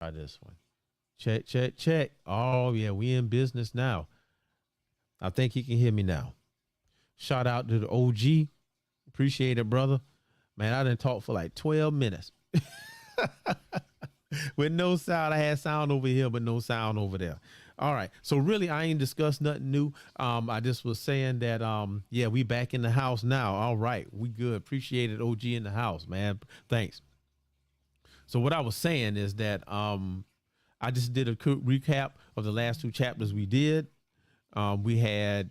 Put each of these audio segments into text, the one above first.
Try this one. Check, check, check. Oh, yeah, we in business now. I think he can hear me now. Shout out to the OG. Appreciate it, brother. Man, I didn't talk for like 12 minutes. With no sound. I had sound over here, but no sound over there. All right. So really, I ain't discussed nothing new. I just was saying that yeah, we back in the house now. All right, we good. Appreciate it, OG in the house, man. Thanks. So what I was saying is that I just did a quick recap of the last two chapters we did. We had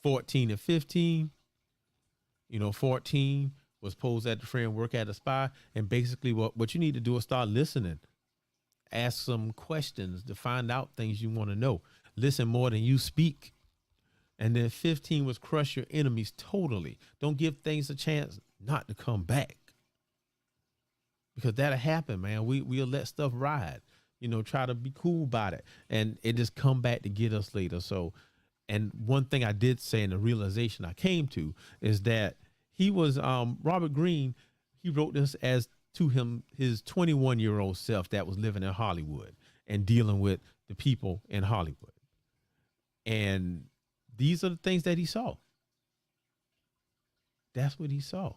14 and 15. 14 was posed at the friend, work at a spy. And basically what you need to do is start listening. Ask some questions to find out things you want to know. Listen more than you speak. And then 15 was crush your enemies totally. Don't give things a chance not to come back. Because that'll happen, man. We'll let stuff ride. Try to be cool about it. And it just come back to get us later. So, and one thing I did say, and the realization I came to, is that he was Robert Greene. He wrote this as to his 21-year-old self that was living in Hollywood and dealing with the people in Hollywood. And these are the things that he saw. That's what he saw.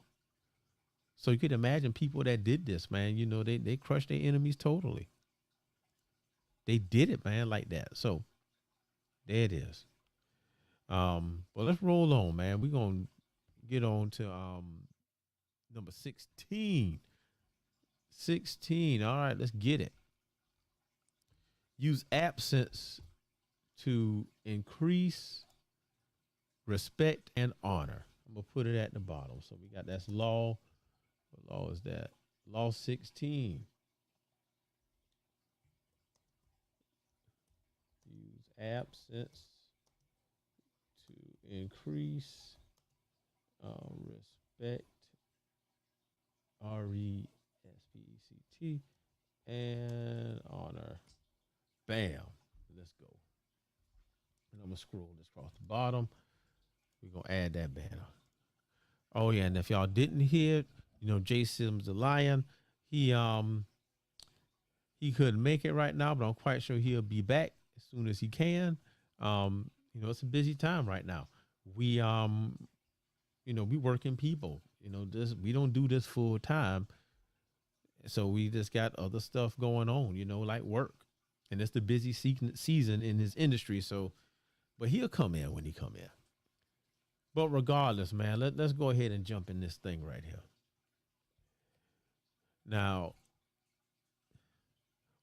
So you could imagine people that did this, man. They crushed their enemies totally. They did it, man, like that. So there it is. Well, let's roll on, man. We're gonna get on to number 16. 16. All right, let's get it. Use absence to increase respect and honor. I'm gonna put it at the bottom. So we got that's law. What law is that? Law 16. Use absence to increase respect, RESPECT, and honor. Bam. Let's go. And I'm gonna scroll this across the bottom. We're gonna add that banner. Oh yeah, and if y'all didn't hear, Jay Sims the Lion, he couldn't make it right now, but I'm quite sure he'll be back as soon as he can. It's a busy time right now. We we working people. We don't do this full time. So we just got other stuff going on, like work. And it's the busy season in his industry. So, but he'll come in when he come in. But regardless, man, let's go ahead and jump in this thing right here. Now,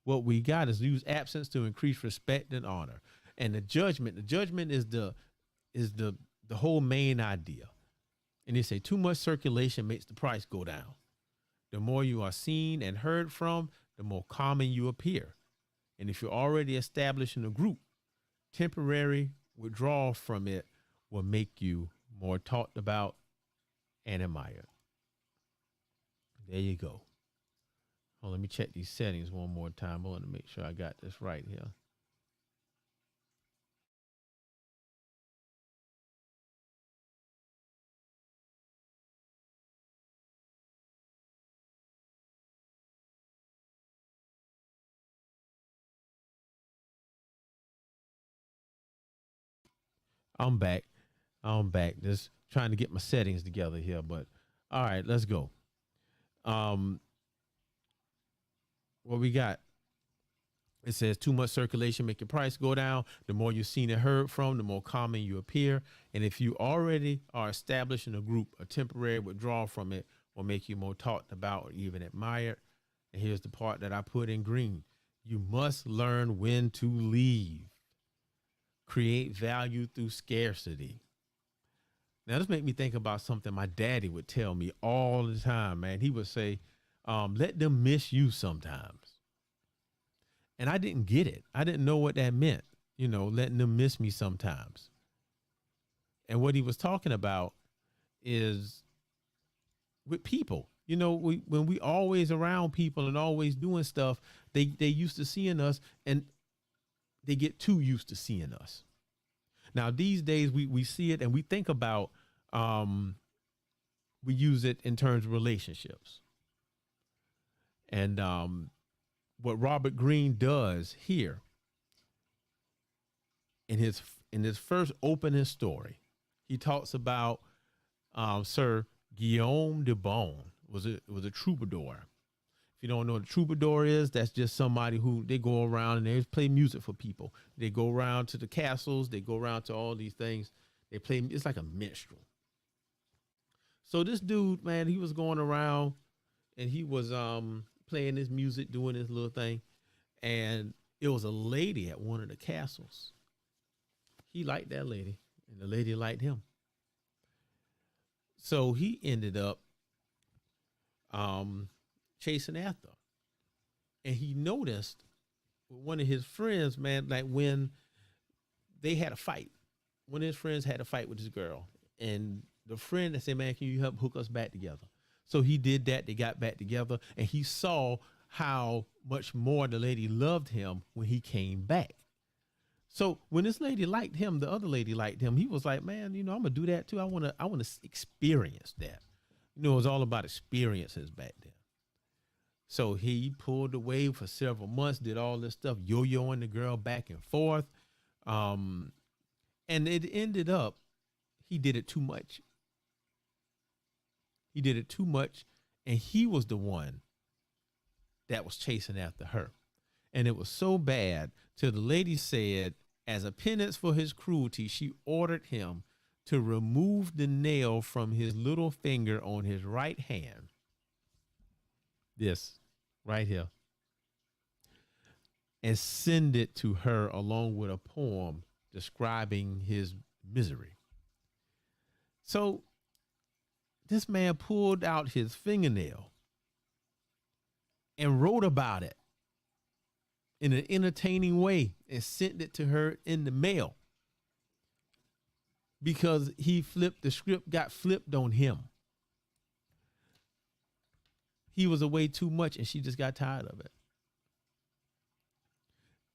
what we got is use absence to increase respect and honor. And the judgment is the whole main idea. And they say too much circulation makes the price go down. The more you are seen and heard from, the more common you appear. And if you're already established in a group, temporary withdrawal from it will make you more talked about and admired. There you go. Oh, let me check these settings one more time. I want to make sure I got this right here. I'm back. Just trying to get my settings together here, but all right, let's go. Um, what we got? It says too much circulation make your price go down. The more you're seen and heard from, the more common you appear. And if you already are established in a group, a temporary withdrawal from it will make you more talked about or even admired. And here's the part that I put in green. You must learn when to leave. Create value through scarcity. Now, this made me think about something my daddy would tell me all the time, man. He would say, let them miss you sometimes. And I didn't get it. I didn't know what that meant, letting them miss me sometimes. And what he was talking about is with people. When we always around people and always doing stuff, they used to seeing us and they get too used to seeing us. Now, these days we see it and we think about, we use it in terms of relationships. And what Robert Greene does here in his first opening story, he talks about Sir Guillaume de Beaune was a troubadour. If you don't know what a troubadour is, that's just somebody who they go around and they play music for people. They go around to the castles, they go around to all these things. They play, it's like a minstrel. So this dude, man, he was going around and he was playing his music, doing his little thing. And it was a lady at one of the castles. He liked that lady, and the lady liked him. So he ended up chasing after her. And he noticed with one of his friends, man, like when they had a fight, one of his friends had a fight with this girl. And the friend that said, man, can you help hook us back together? So he did that. They got back together, and he saw how much more the lady loved him when he came back. So when this lady liked him, the other lady liked him. He was like, man, I'm gonna do that too. I wanna experience that. It was all about experiences back then. So he pulled away for several months, did all this stuff, yo-yoing the girl back and forth. And it ended up, he did it too much. He did it too much, and he was the one that was chasing after her. And it was so bad till the lady said, as a penance for his cruelty, she ordered him to remove the nail from his little finger on his right hand. This right here. And send it to her along with a poem describing his misery. So this man pulled out his fingernail and wrote about it in an entertaining way and sent it to her in the mail because the script got flipped on him. He was away too much and she just got tired of it.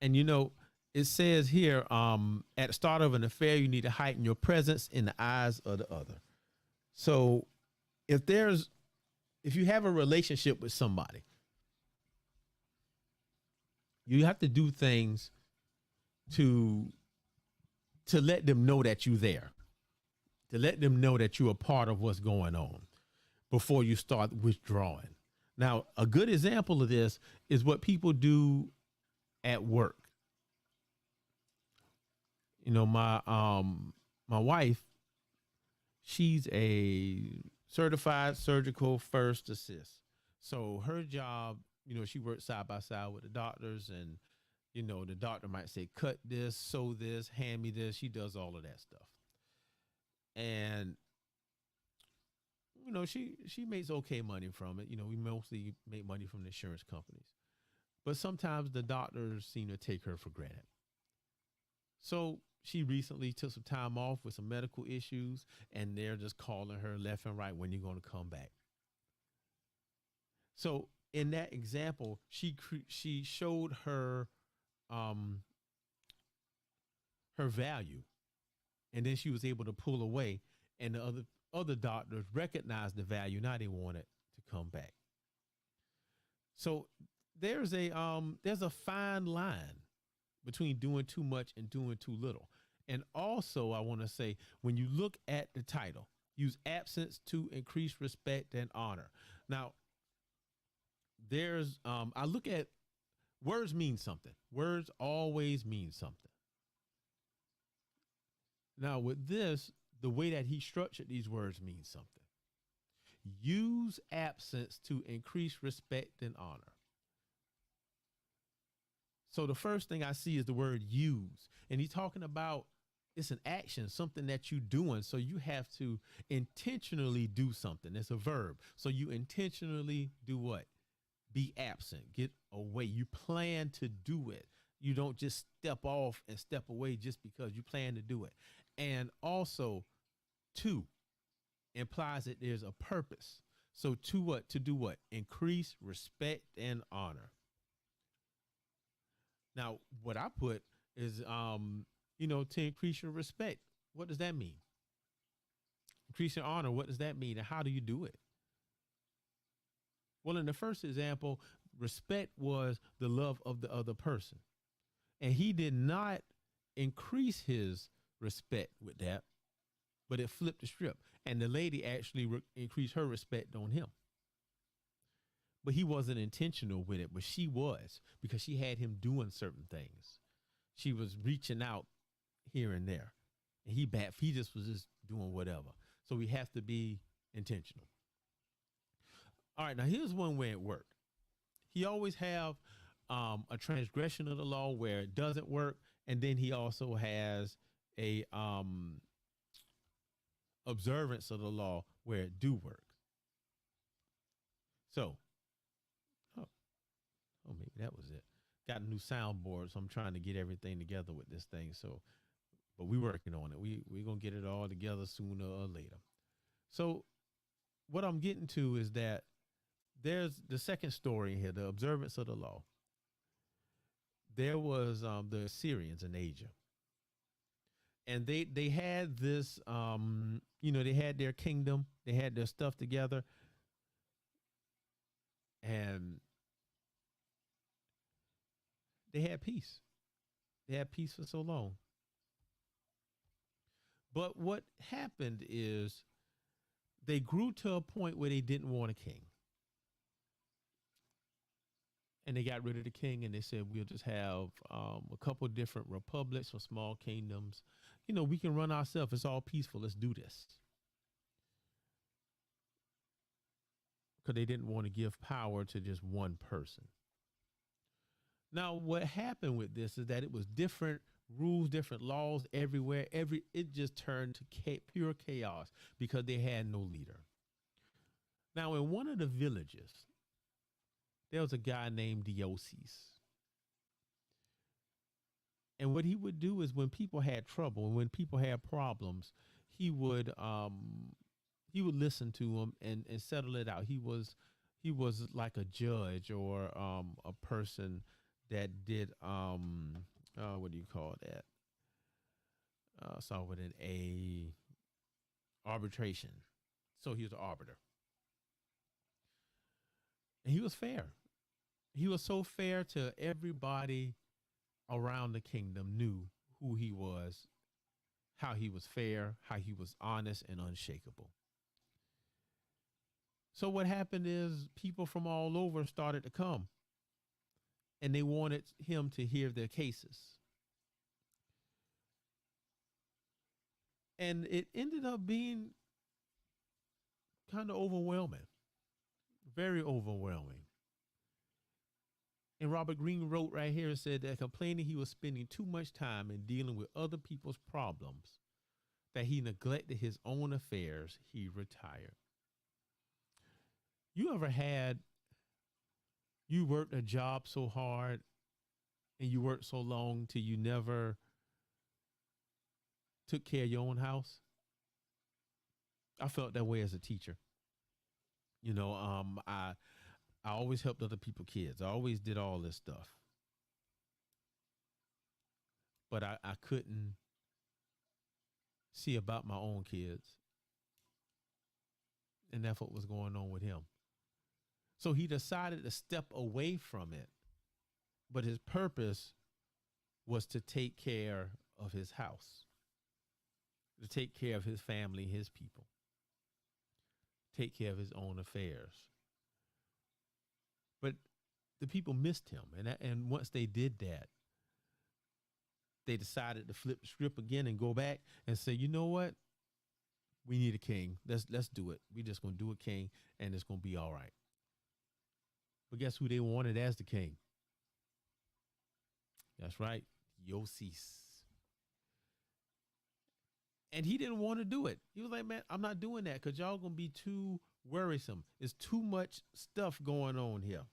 And it says here, at the start of an affair, you need to heighten your presence in the eyes of the other. So if you have a relationship with somebody, you have to do things to let them know that you're there, to let them know that you're a part of what's going on before you start withdrawing. Now, a good example of this is what people do at work. My wife, she's a certified surgical first assist. So her job, she works side by side with the doctors, and the doctor might say, cut this, sew this, hand me this. She does all of that stuff. And she makes okay money from it. We mostly make money from the insurance companies. But sometimes the doctors seem to take her for granted. So she recently took some time off with some medical issues, and they're just calling her left and right, when you're going to come back. So in that example, she showed her value, and then she was able to pull away, and the other doctors recognized the value. Now they wanted to come back. So there's a fine line between doing too much and doing too little. And also, I want to say, when you look at the title, use absence to increase respect and honor. Now, I look at words mean something. Words always mean something. Now, with this, the way that he structured these words means something. Use absence to increase respect and honor. So the first thing I see is the word use. And he's talking about, it's an action, something that you're doing. So you have to intentionally do something. It's a verb. So you intentionally do what? Be absent, get away. You plan to do it. You don't just step off and step away just because you plan to do it. And also, to implies that there's a purpose. So to what? To do what? Increase respect and honor. Now, what I put is, to increase your respect. What does that mean? Increase your honor. What does that mean? And how do you do it? Well, in the first example, Respect was the love of the other person. And he did not increase his respect with that, but it flipped the script. And the lady actually increased her respect on him. But he wasn't intentional with it, but she was, because she had him doing certain things. She was reaching out here and there. And he just was just doing whatever. So we have to be intentional. All right, now here's one way it worked. He always have a transgression of the law where it doesn't work, and then he also has a observance of the law where it do work. So, oh, maybe that was it. Got a new soundboard, so I'm trying to get everything together with this thing. So, but we're working on it. We're gonna get it all together sooner or later. So, what I'm getting to is that there's the second story here, the observance of the law. There was the Assyrians in Asia. And they had this, they had their kingdom. They had their stuff together. And they had peace. They had peace for so long. But what happened is they grew to a point where they didn't want a king. And they got rid of the king, and they said, we'll just have a couple of different republics or small kingdoms. We can run ourselves. It's all peaceful. Let's do this. Because they didn't want to give power to just one person. Now, what happened with this is that it was different rules, different laws everywhere. It just turned to pure chaos because they had no leader. Now, in one of the villages, there was a guy named Deioces. And what he would do is when people had trouble and when people had problems, he would listen to them and settle it out. He was like a judge or a person that did what do you call that? So with an A, arbitration. So he was an arbiter. And he was fair. He was so fair to everybody around the kingdom, knew who he was, how he was fair, how he was honest and unshakable. So what happened is people from all over started to come, and they wanted him to hear their cases. And it ended up being kind of overwhelming, very overwhelming. And Robert Greene wrote right here and said that complaining he was spending too much time in dealing with other people's problems, that he neglected his own affairs, he retired. You ever you worked a job so hard and you worked so long till you never took care of your own house? I felt that way as a teacher. I always helped other people's kids. I always did all this stuff. But I couldn't see about my own kids. And that's what was going on with him. So he decided to step away from it. But his purpose was to take care of his house, to take care of his family, his people, take care of his own affairs. But the people missed him. And once they did that, they decided to flip the script again and go back and say, you know what? We need a king. Let's do it. We're just going to do a king, and it's going to be all right. But guess who they wanted as the king? That's right, Deioces. And he didn't want to do it. He was like, man, I'm not doing that because y'all going to be too worrisome. It's too much stuff going on here.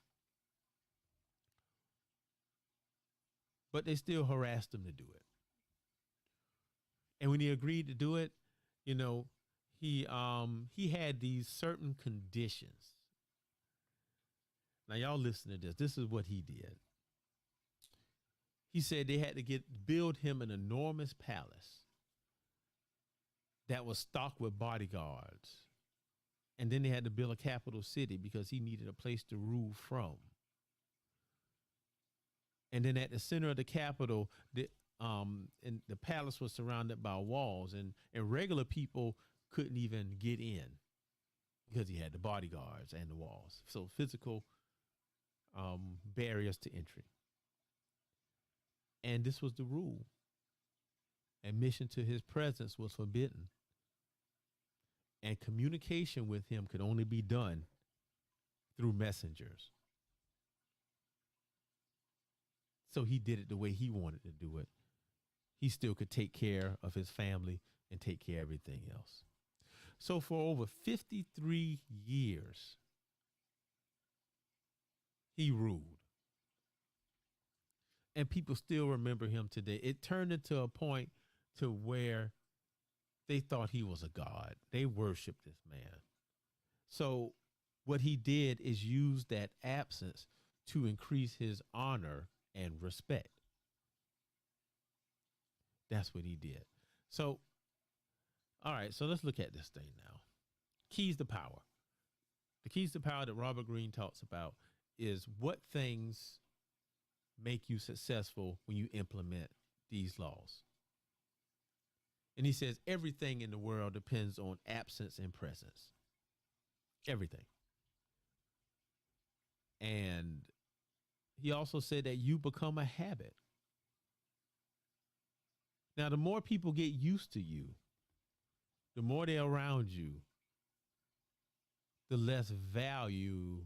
But they still harassed him to do it. And when he agreed to do it, he had these certain conditions. Now y'all listen to this. This is what he did. He said they had to build him an enormous palace that was stocked with bodyguards. And then they had to build a capital city because he needed a place to rule from. And then at the center of the Capitol, and the palace was surrounded by walls, and regular people couldn't even get in because he had the bodyguards and the walls. So physical barriers to entry. And this was the rule. Admission to his presence was forbidden. And communication with him could only be done through messengers. So he did it the way he wanted to do it. He still could take care of his family and take care of everything else. So for over 53 years, he ruled. And people still remember him today. It turned into a point to where they thought he was a god. They worshiped this man. So what he did is use that absence to increase his honor and respect. That's what he did. So, all right, so let's look at this thing now. Keys to power. The keys to power that Robert Greene talks about is what things make you successful when you implement these laws. And he says everything in the world depends on absence and presence. Everything. And he also said that you become a habit. Now, the more people get used to you, the more they're around you, the less value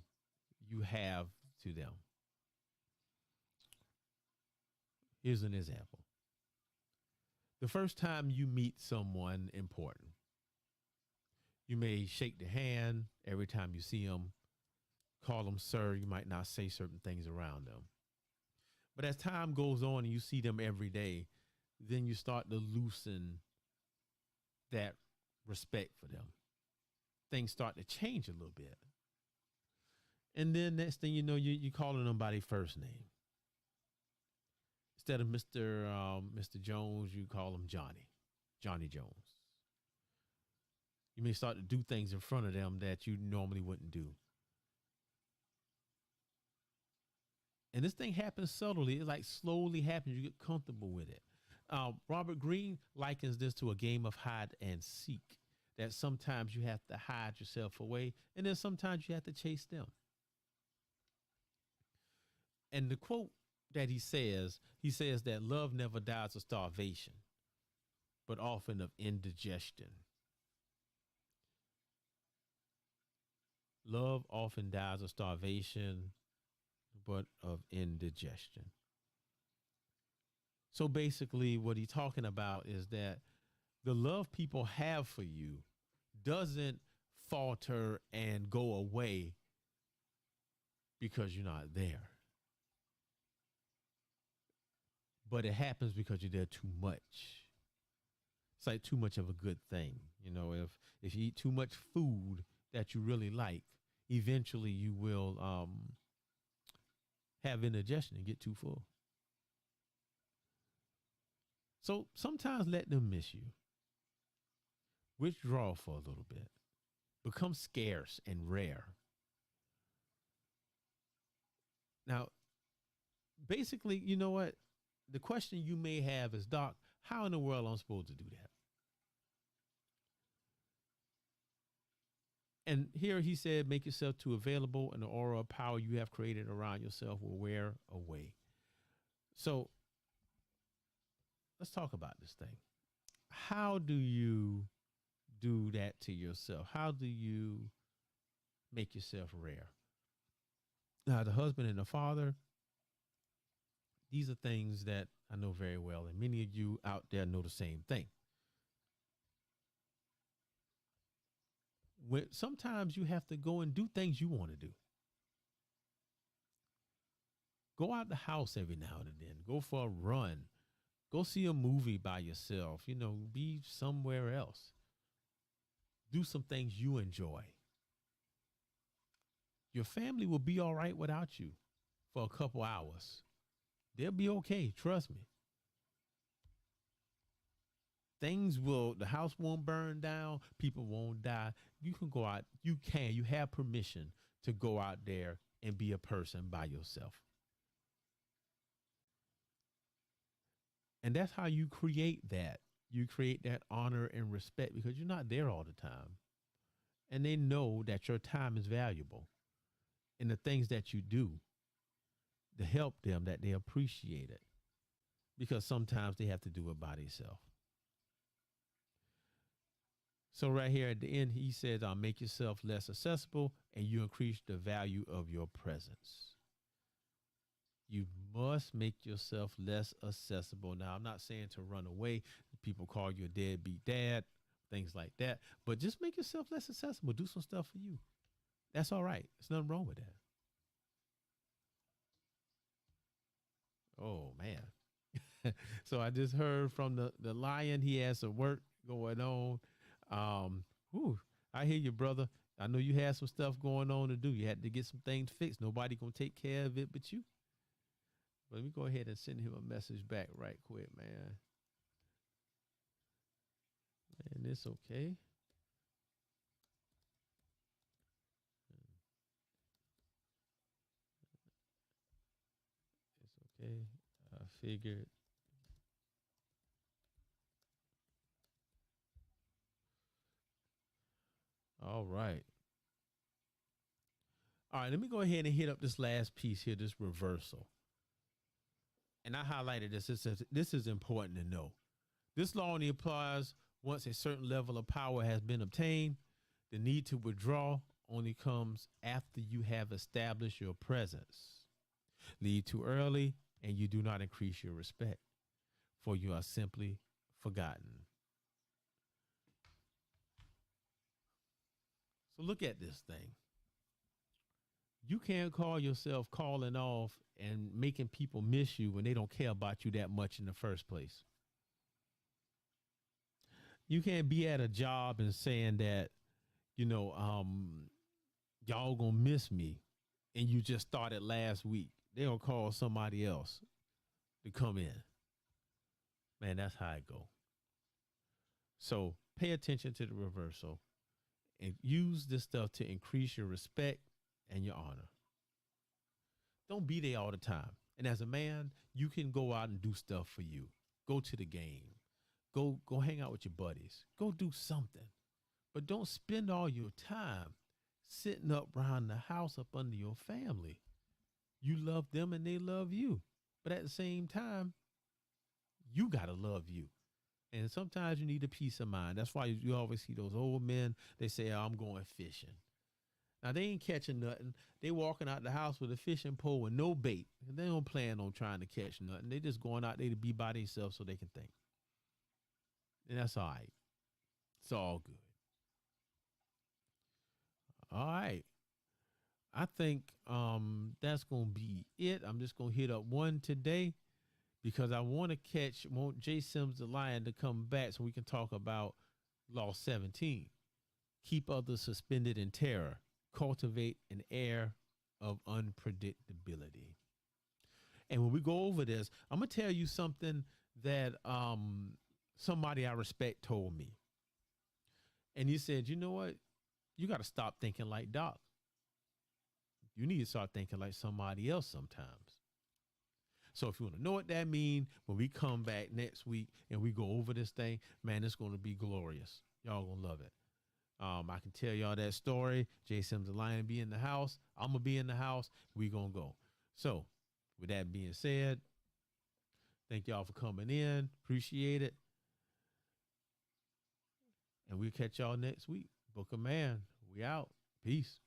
you have to them. Here's an example. The first time you meet someone important, you may shake their hand every time you see them, call them sir. You might not say certain things around them. But as time goes on and you see them every day, then you start to loosen that respect for them. Things start to change a little bit. And then next thing you know, you're calling them by their first name. Instead of Mr. Jones, you call him Johnny Jones. You may start to do things in front of them that you normally wouldn't do. And this thing happens subtly. It like slowly happens. You get comfortable with it. Robert Greene likens this to a game of hide and seek, that sometimes you have to hide yourself away, and then sometimes you have to chase them. And the quote that he says that love never dies of starvation, but often of indigestion. Love often dies of starvation, but of indigestion. So basically what he's talking about is that the love people have for you doesn't falter and go away because you're not there. But it happens because you're there too much. It's like too much of a good thing. You know, if you eat too much food that you really like, eventually you will have indigestion and get too full. So sometimes let them miss you. Withdraw for a little bit. Become scarce and rare. Now, basically, you know what? The question you may have is, Doc, how in the world am I supposed to do that? And here he said, make yourself too available, and the aura of power you have created around yourself will wear away. So let's talk about this thing. How do you do that to yourself? How do you make yourself rare? Now, the husband and the father, these are things that I know very well, and many of you out there know the same thing. Sometimes you have to go and do things you want to do. Go out the house every now and then. Go for a run. Go see a movie by yourself. You know, be somewhere else. Do some things you enjoy. Your family will be all right without you for a couple hours. They'll be okay. Trust me. The house won't burn down. People won't die. You can go out. You have permission to go out there and be a person by yourself. And that's how you create that. You create that honor and respect because you're not there all the time. And they know that your time is valuable and the things that you do to help them, that they appreciate it because sometimes they have to do it by themselves. So right here at the end, he says, "I'll make yourself less accessible and you increase the value of your presence." You must make yourself less accessible. Now, I'm not saying to run away. People call you a deadbeat dad, things like that. But just make yourself less accessible. Do some stuff for you. That's all right. There's nothing wrong with that. Oh, man. So I just heard from the lion. He has some work going on. Whew, I hear you, brother. I know you had some stuff going on to do. You had to get some things fixed. Nobody gonna take care of it but you. But let me go ahead and send him a message back right quick, man. And it's okay. It's okay. I figured. All right. All right, let me go ahead and hit up this last piece here, this reversal. And I highlighted this. This is important to know. This law only applies once a certain level of power has been obtained. The need to withdraw only comes after you have established your presence. Leave too early, and you do not increase your respect, for you are simply forgotten. So look at this thing. You can't call yourself calling off and making people miss you when they don't care about you that much in the first place. You can't be at a job and saying that, you know, y'all gonna miss me, and you just started last week. They'll call somebody else to come in. Man, that's how I go. So pay attention to the reversal and use this stuff to increase your respect and your honor. Don't be there all the time. And as a man, you can go out and do stuff for you. Go to the game. Go hang out with your buddies. Go do something. But don't spend all your time sitting up around the house up under your family. You love them and they love you. But at the same time, you got to love you. And sometimes you need a peace of mind. That's why you always see those old men. They say, "Oh, I'm going fishing." Now, they ain't catching nothing. They walking out the house with a fishing pole and no bait. And they don't plan on trying to catch nothing. They just going out there to be by themselves so they can think. And that's all right. It's all good. All right. I think that's gonna be it. I'm just gonna hit up one today because I want Jay Sims the Lion to come back so we can talk about Law 17. Keep others suspended in terror. Cultivate an air of unpredictability. And when we go over this, I'm gonna tell you something that somebody I respect told me. And he said, "You know what? You got to stop thinking like Doc. You need to start thinking like somebody else sometimes." So if you want to know what that means, when we come back next week and we go over this thing, man, it's going to be glorious. Y'all gonna love it. I can tell y'all that story. Jay Sims the Lion be in the house. I'm gonna be in the house. We gonna go. So with that being said, thank y'all for coming in. Appreciate it. And we'll catch y'all next week. Book a Man. We out. Peace.